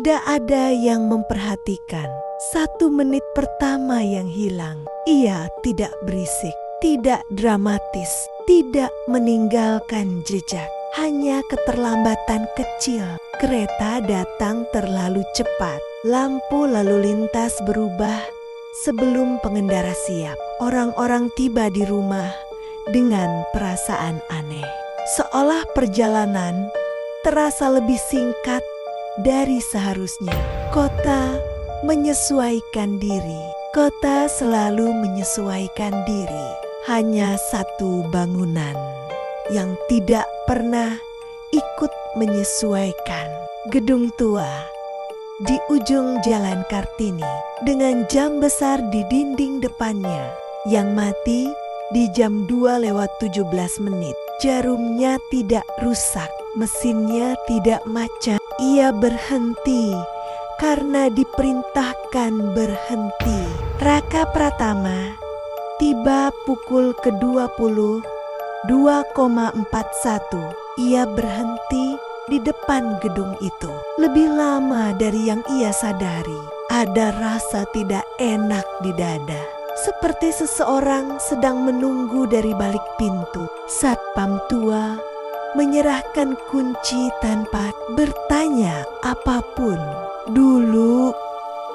Tidak ada yang memperhatikan 1 menit pertama yang hilang. Ia tidak berisik, tidak dramatis, tidak meninggalkan jejak. Hanya keterlambatan kecil. Kereta datang terlalu cepat. Lampu lalu lintas berubah sebelum pengendara siap. Orang-orang tiba di rumah dengan perasaan aneh. Seolah perjalanan terasa lebih singkat dari seharusnya. Kota menyesuaikan diri. Kota selalu menyesuaikan diri. Hanya satu bangunan yang tidak pernah ikut menyesuaikan. Gedung tua di ujung Jalan Kartini dengan jam besar di dinding depannya yang mati di jam 2:17. Jarumnya tidak rusak, mesinnya tidak macet. Ia berhenti karena diperintahkan berhenti. Raka Pratama tiba pukul ke-20 2,41. Ia berhenti di depan gedung itu. Lebih lama dari yang ia sadari. Ada rasa tidak enak di dada. Seperti seseorang sedang menunggu dari balik pintu. Satpam tua menyerahkan kunci tanpa bertanya apapun. Dulu,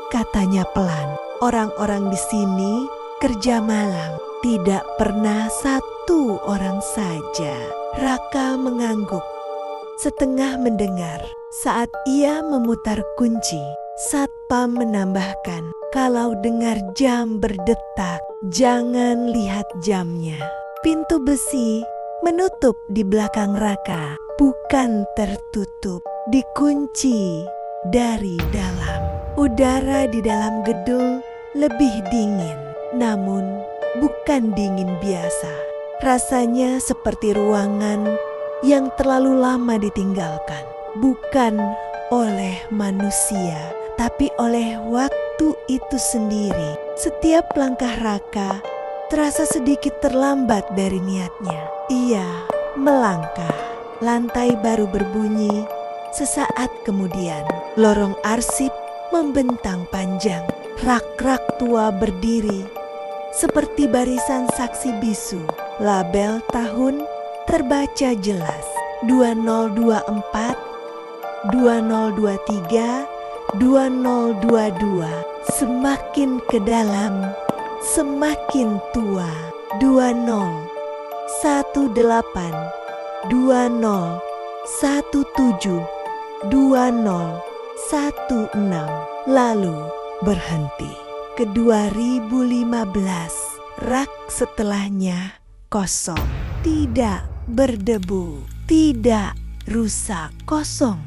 katanya pelan, orang-orang di sini kerja malam. Tidak pernah satu orang saja. Raka mengangguk, setengah mendengar. Saat ia memutar kunci, satpam menambahkan, kalau dengar jam berdetak, jangan lihat jamnya. Pintu besi menutup di belakang Raka, bukan tertutup, dikunci dari dalam. Udara di dalam gedung lebih dingin, namun bukan dingin biasa. Rasanya seperti ruangan yang terlalu lama ditinggalkan, bukan oleh manusia, tapi oleh waktu itu sendiri. Setiap langkah Raka terasa sedikit terlambat dari niatnya. Ia melangkah. Lantai baru berbunyi. Sesaat kemudian, lorong arsip membentang panjang. Rak-rak tua berdiri seperti barisan saksi bisu. Label tahun terbaca jelas. 2024, 2023, 2022. Semakin ke dalam, semakin tua. 20 18 20 17 20 16 lalu berhenti. Ke 2015, rak setelahnya kosong, tidak berdebu, tidak rusak, kosong,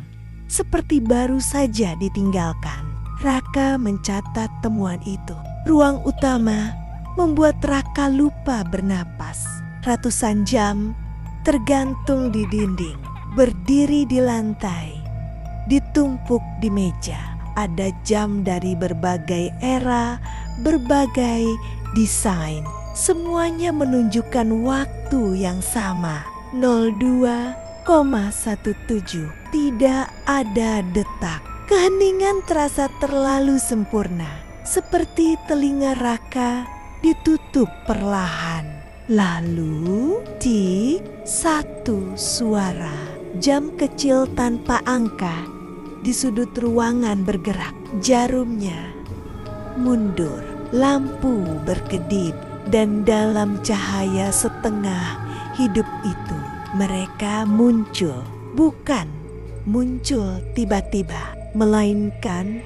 seperti baru saja ditinggalkan. Raka mencatat temuan itu. Ruang utama membuat Raka lupa bernapas. Ratusan jam tergantung di dinding, berdiri di lantai, ditumpuk di meja. Ada jam dari berbagai era, berbagai desain. Semuanya menunjukkan waktu yang sama, 02,17. Tidak ada detak. Keheningan terasa terlalu sempurna, seperti telinga Raka ditutup perlahan. Lalu, tik, satu suara. Jam kecil tanpa angka di sudut ruangan bergerak. Jarumnya mundur, lampu berkedip, dan dalam cahaya setengah hidup itu mereka muncul. Bukan muncul tiba-tiba, melainkan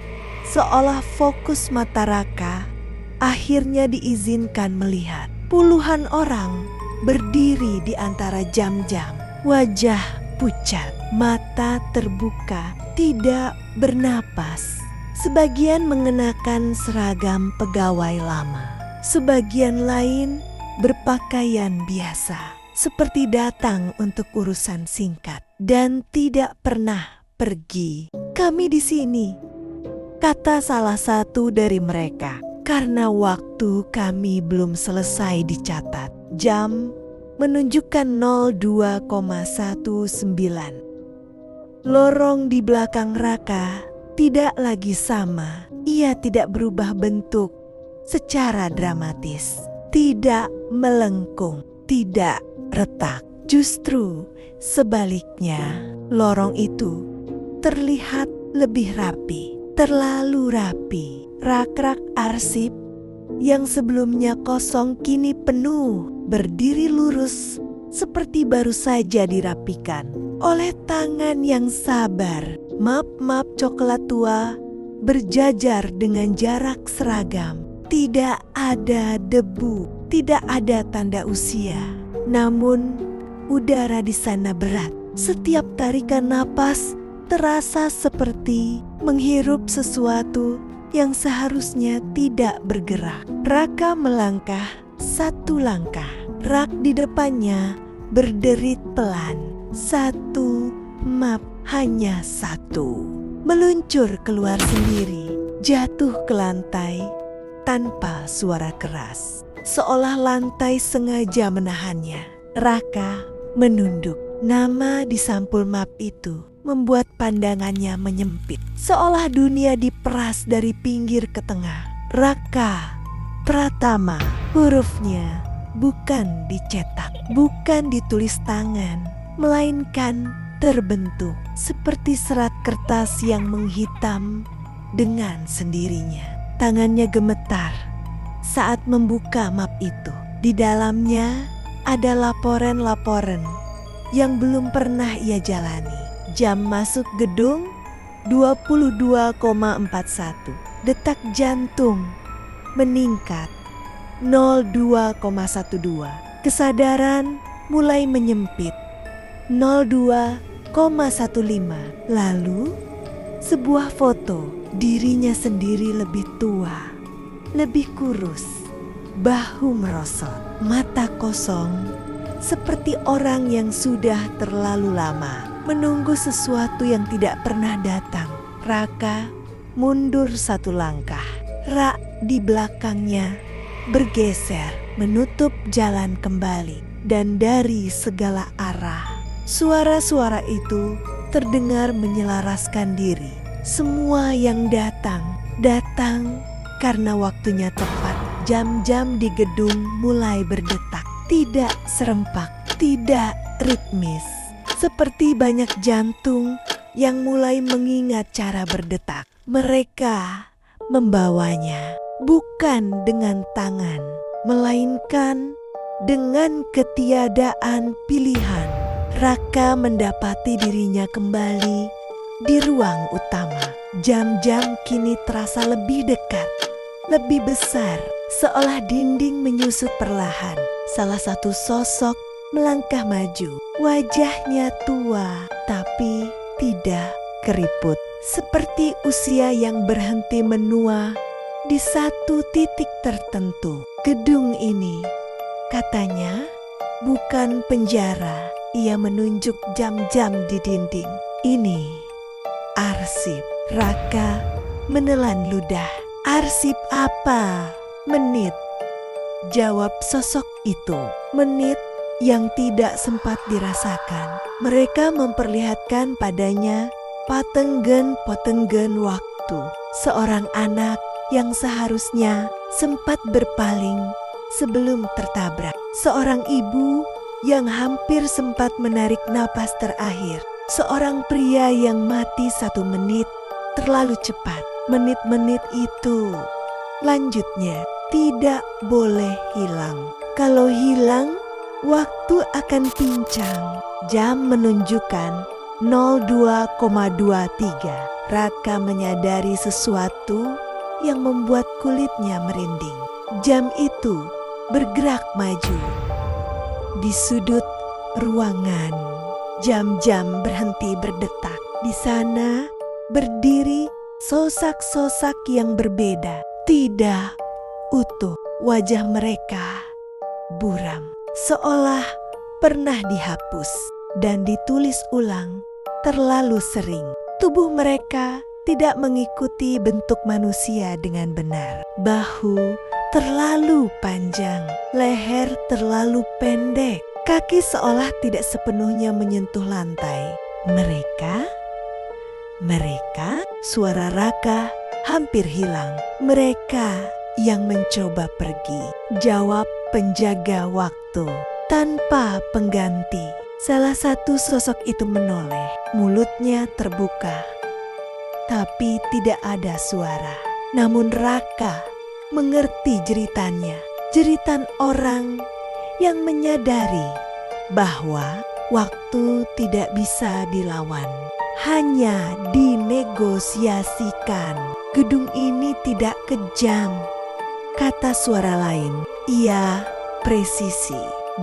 seolah fokus mata Raka akhirnya diizinkan melihat. Puluhan orang berdiri di antara jam-jam. Wajah pucat, mata terbuka, tidak bernapas. Sebagian mengenakan seragam pegawai lama. Sebagian lain berpakaian biasa, seperti datang untuk urusan singkat dan tidak pernah pergi. Kami di sini, kata salah satu dari mereka. Karena waktu kami belum selesai dicatat. Jam menunjukkan 02,19. Lorong di belakang Raka tidak lagi sama. Ia tidak berubah bentuk secara dramatis, tidak melengkung, tidak retak. Justru sebaliknya, lorong itu terlihat lebih rapi, terlalu rapi. Rak-rak arsip yang sebelumnya kosong kini penuh, berdiri lurus seperti baru saja dirapikan oleh tangan yang sabar. Map-map coklat tua berjajar dengan jarak seragam. Tidak ada debu, tidak ada tanda usia. Namun udara di sana berat. Setiap tarikan napas terasa seperti menghirup sesuatu yang seharusnya tidak bergerak. Raka melangkah satu langkah. Rak di depannya berderit pelan. Satu map, hanya satu. Meluncur keluar sendiri, jatuh ke lantai tanpa suara keras. Seolah lantai sengaja menahannya. Raka menunduk. Nama di sampul map itu membuat pandangannya menyempit. Seolah dunia diperas dari pinggir ke tengah. Raka Pratama. Hurufnya bukan dicetak, bukan ditulis tangan, melainkan terbentuk seperti serat kertas yang menghitam dengan sendirinya. Tangannya gemetar saat membuka map itu. Di dalamnya ada laporan-laporan yang belum pernah ia jalani. Jam masuk gedung 22,41. Detak jantung meningkat 02,12. Kesadaran mulai menyempit 02,15. Lalu sebuah foto dirinya sendiri lebih tua, lebih kurus, bahu merosot, mata kosong, seperti orang yang sudah terlalu lama menunggu sesuatu yang tidak pernah datang. Raka mundur satu langkah. Rak di belakangnya bergeser, menutup jalan kembali. Dan dari segala arah, suara-suara itu terdengar menyelaraskan diri. Semua yang datang karena waktunya tepat. Jam-jam di gedung mulai berdetak. Tidak serempak, tidak ritmis. Seperti banyak jantung yang mulai mengingat cara berdetak. Mereka membawanya bukan dengan tangan, melainkan dengan ketiadaan pilihan. Raka mendapati dirinya kembali di ruang utama. Jam-jam kini terasa lebih dekat, lebih besar, seolah dinding menyusut perlahan. Salah satu sosok melangkah maju. Wajahnya tua, tapi tidak keriput. Seperti usia yang berhenti menua di satu titik tertentu. Gedung ini, katanya, bukan penjara. Ia menunjuk jam-jam di dinding. Ini arsip. Raka menelan ludah. Arsip apa? Menit, jawab sosok itu. Menit yang tidak sempat dirasakan. Mereka memperlihatkan padanya potenggen waktu. Seorang anak yang seharusnya sempat berpaling sebelum tertabrak. Seorang ibu yang hampir sempat menarik napas terakhir. Seorang pria yang mati 1 menit terlalu cepat. Menit-menit itu, lanjutnya, tidak boleh hilang. Kalau hilang, waktu akan pincang. Jam menunjukkan 02,23. Raka menyadari sesuatu yang membuat kulitnya merinding. Jam itu bergerak maju. Di sudut ruangan, jam-jam berhenti berdetak. Di sana berdiri sosak-sosak yang berbeda. Tidak utuh. Wajah mereka buram, seolah pernah dihapus dan ditulis ulang terlalu sering. Tubuh mereka tidak mengikuti bentuk manusia dengan benar. Bahu terlalu panjang, leher terlalu pendek, kaki seolah tidak sepenuhnya menyentuh lantai. Mereka Mereka, suara Raka hampir hilang. Mereka yang mencoba pergi, jawab penjaga waktu tanpa pengganti. Salah satu sosok itu menoleh, mulutnya terbuka, tapi tidak ada suara. Namun Raka mengerti jeritannya, jeritan orang yang menyadari bahwa waktu tidak bisa dilawan, hanya dinegosiasikan. Gedung ini tidak kejam, kata suara lain. Ia presisi.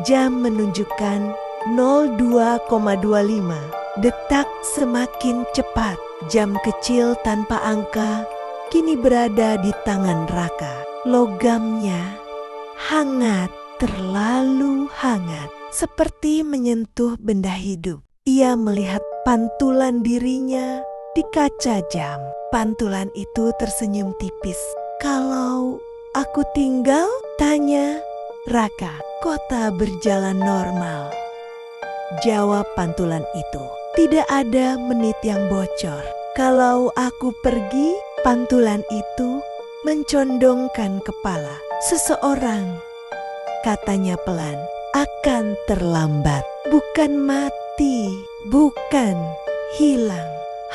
Jam menunjukkan 02,25. Detak semakin cepat. Jam kecil tanpa angka kini berada di tangan Raka. Logamnya hangat, terlalu hangat, seperti menyentuh benda hidup. Ia melihat pantulan dirinya di kaca jam. Pantulan itu tersenyum tipis. "Kalau aku tinggal?" tanya Raka. "Kota berjalan normal," jawab pantulan itu. Tidak ada menit yang bocor. "Kalau aku pergi," pantulan itu mencondongkan kepala. "Seseorang," katanya pelan, "akan terlambat. Bukan mati, bukan hilang,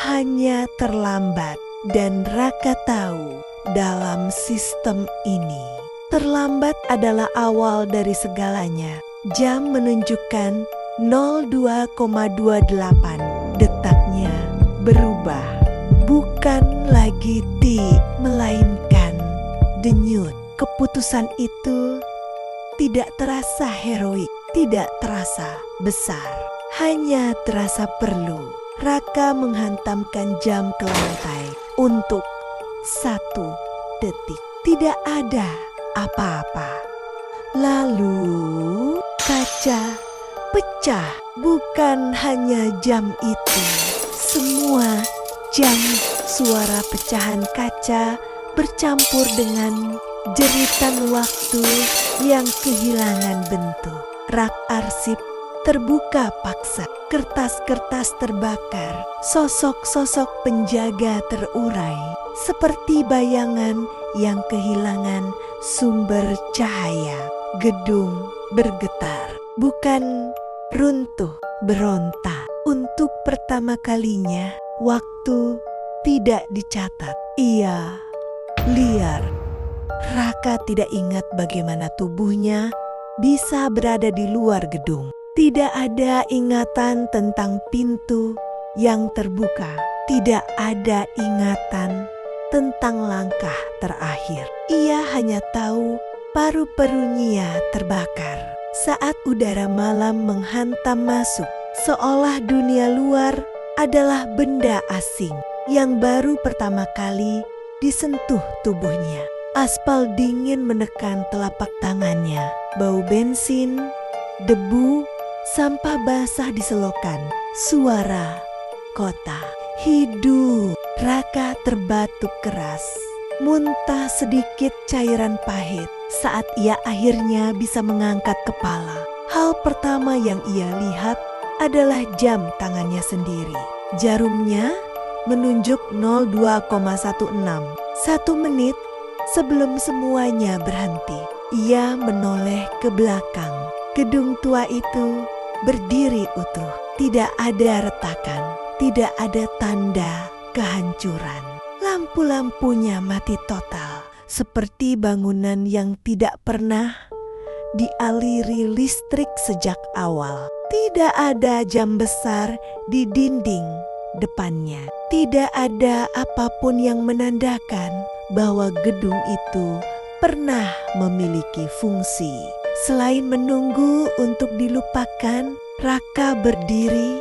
hanya terlambat." Dan Raka tahu dalam sistem ini, terlambat adalah awal dari segalanya. Jam menunjukkan 02,28. Detaknya berubah. Bukan lagi tik, melainkan denyut. Keputusan itu tidak terasa heroik, tidak terasa besar, hanya terasa perlu. Raka menghantamkan jam ke lantai untuk 1 detik. Tidak ada apa-apa. Lalu kaca pecah. Bukan hanya jam itu, semua jam. Suara pecahan kaca bercampur dengan jeritan waktu yang kehilangan bentuk. Rak arsip terbuka paksa, kertas-kertas terbakar, sosok-sosok penjaga terurai, seperti bayangan yang kehilangan sumber cahaya. Gedung bergetar, bukan runtuh, berontak. Untuk pertama kalinya, waktu tidak dicatat. Ia liar. Raka tidak ingat bagaimana tubuhnya bisa berada di luar gedung. Tidak ada ingatan tentang pintu yang terbuka. Tidak ada ingatan tentang langkah terakhir. Ia hanya tahu paru-parunya terbakar saat udara malam menghantam masuk, seolah dunia luar adalah benda asing yang baru pertama kali disentuh tubuhnya. Aspal dingin menekan telapak tangannya, bau bensin, debu, sampah basah di selokan, suara kota. Hidup. Raka terbatuk keras, muntah sedikit cairan pahit saat ia akhirnya bisa mengangkat kepala. Hal pertama yang ia lihat adalah jam tangannya sendiri. Jarumnya menunjuk 02,16. 1 menit sebelum semuanya berhenti. Ia menoleh ke belakang. Gedung tua itu berdiri utuh. Tidak ada retakan, tidak ada tanda kehancuran. Lampu-lampunya mati total, seperti bangunan yang tidak pernah dialiri listrik sejak awal. Tidak ada jam besar di dinding depannya. Tidak ada apapun yang menandakan bahwa gedung itu pernah memiliki fungsi. Selain menunggu untuk dilupakan, Raka berdiri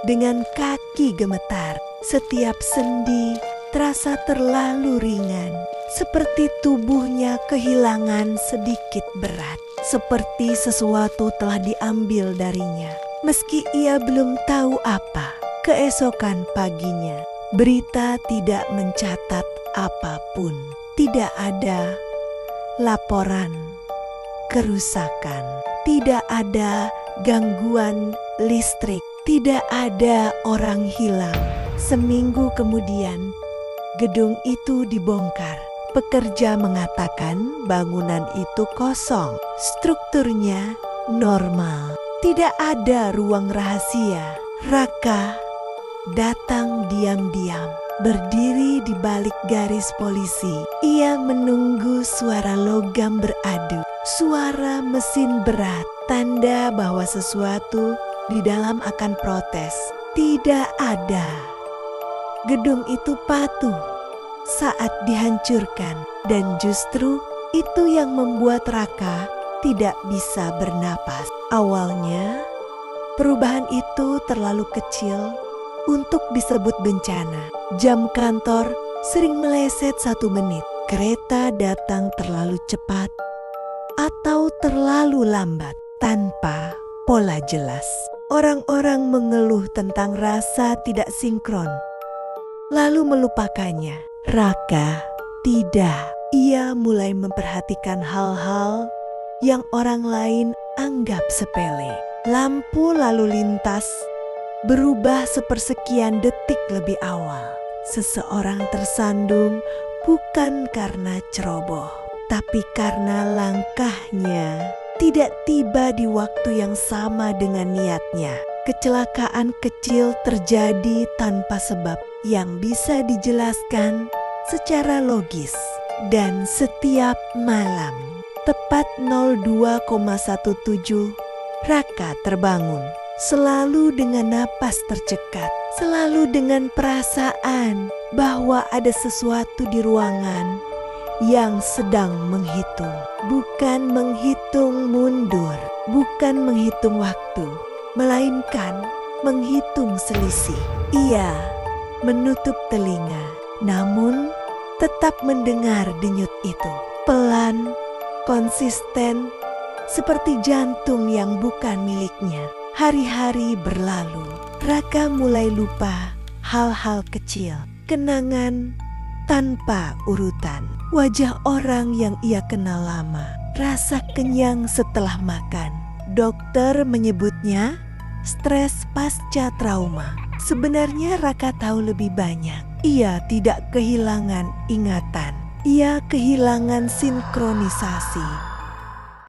dengan kaki gemetar. Setiap sendi terasa terlalu ringan, seperti tubuhnya kehilangan sedikit berat, seperti sesuatu telah diambil darinya. Meski ia belum tahu apa, keesokan paginya berita tidak mencatat apapun. Tidak ada laporan kerusakan, tidak ada gangguan listrik, tidak ada orang hilang. Seminggu kemudian, gedung itu dibongkar. Pekerja mengatakan bangunan itu kosong, strukturnya normal, tidak ada ruang rahasia. Raka datang diam-diam, berdiri di balik garis polisi. Ia menunggu suara logam beradu, suara mesin berat, tanda bahwa sesuatu di dalam akan protes. Tidak ada. Gedung itu patuh saat dihancurkan, dan justru itu yang membuat Raka tidak bisa bernapas. Awalnya, perubahan itu terlalu kecil untuk disebut bencana. Jam kantor sering meleset 1 menit. Kereta datang terlalu cepat atau terlalu lambat tanpa pola jelas. Orang-orang mengeluh tentang rasa tidak sinkron, lalu melupakannya. Raka tidak. Ia mulai memperhatikan hal-hal yang orang lain anggap sepele. Lampu lalu lintas berubah sepersekian detik lebih awal. Seseorang tersandung bukan karena ceroboh, tapi karena langkahnya tidak tiba di waktu yang sama dengan niatnya. Kecelakaan kecil terjadi tanpa sebab yang bisa dijelaskan secara logis. Dan setiap malam, tepat 02,17, Raka terbangun. Selalu dengan napas tercekat, selalu dengan perasaan bahwa ada sesuatu di ruangan yang sedang menghitung. Bukan menghitung mundur, bukan menghitung waktu, melainkan menghitung selisih. Ia menutup telinga, namun tetap mendengar denyut itu. Pelan, konsisten, seperti jantung yang bukan miliknya. Hari-hari berlalu, Raka mulai lupa hal-hal kecil, kenangan tanpa urutan, wajah orang yang ia kenal lama, rasa kenyang setelah makan. Dokter menyebutnya stres pasca trauma. Sebenarnya Raka tahu lebih banyak. Ia tidak kehilangan ingatan, ia kehilangan sinkronisasi.